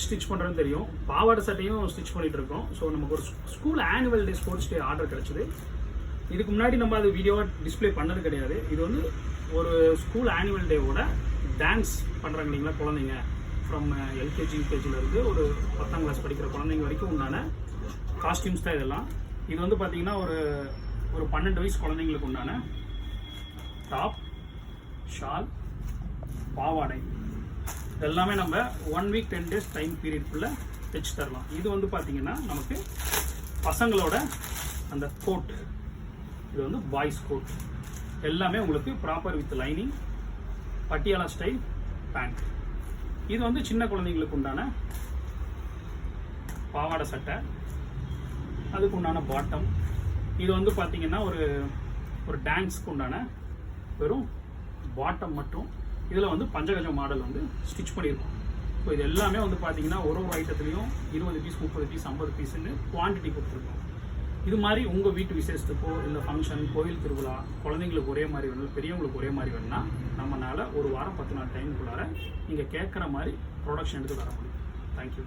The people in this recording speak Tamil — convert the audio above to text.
ஸ்டிச் பண்ணுறதுன்னு தெரியும், பாவாடை சட்டையும் ஸ்டிச் பண்ணிகிட்டு இருக்கோம். ஸோ நமக்கு ஒரு school annual day sports day order கிடச்சிது. இதுக்கு முன்னாடி நம்ம அது வீடியோவாக டிஸ்பிளே பண்ணது கிடையாது. இது வந்து ஒரு ஸ்கூல் ஆனுவல் டேவோட டான்ஸ் பண்ணுறாங்க இல்லைங்களா குழந்தைங்க, ஃப்ரம் எல்கேஜி யூகேஜிலேருந்து ஒரு 10ஆம் கிளாஸ் படிக்கிற குழந்தைங்க வரைக்கும் உண்டான காஸ்டியூம்ஸ் தான் இதெல்லாம். இது வந்து பார்த்திங்கன்னா ஒரு 12 வயசு குழந்தைங்களுக்கு உண்டான டாப், ஷால், பாவாடை எல்லாமே நம்ம 1 வீக் 10 டேஸ் டைம் பீரியட்குள்ளே தைச்சு தரலாம். இது வந்து பார்த்திங்கன்னா நமக்கு பசங்களோட அந்த கோட், இது வந்து பாய்ஸ் கோட் எல்லாமே உங்களுக்கு proper with lining, Patiala style pant. இது வந்து சின்ன குழந்தைங்களுக்கு உண்டான பாவாடை சட்டை, அதுக்கு உண்டான பாட்டம். இது வந்து பார்த்திங்கன்னா ஒரு டான்ஸ்க்கு உண்டான வெறும் பாட்டம் மட்டும். இதில் வந்து பஞ்சகஜ மாடல் வந்து ஸ்டிச் பண்ணியிருக்கோம். ஸோ இது எல்லாமே வந்து பார்த்திங்கன்னா ஒரு ஐட்டத்துலேயும் 20 பீஸ், 30 பீஸ், 50 பீஸுன்னு குவான்டிட்டி கொடுத்துருக்கோம். இது மாதிரி உங்கள் வீட்டு விசேஷத்துக்கோ இல்லை ஃபங்க்ஷன், கோயில் திருவிழா, குழந்தைங்களுக்கு ஒரே மாதிரி வேணும், பெரியவங்களுக்கு ஒரே மாதிரி வேணும்னா நம்மளால் ஒரு வாரம் 10 நாள் டைமுக்குள்ளார நீங்கள் கேட்குற மாதிரி ப்ரொடக்ஷன் எடுத்து தர முடியும். தேங்க்யூ.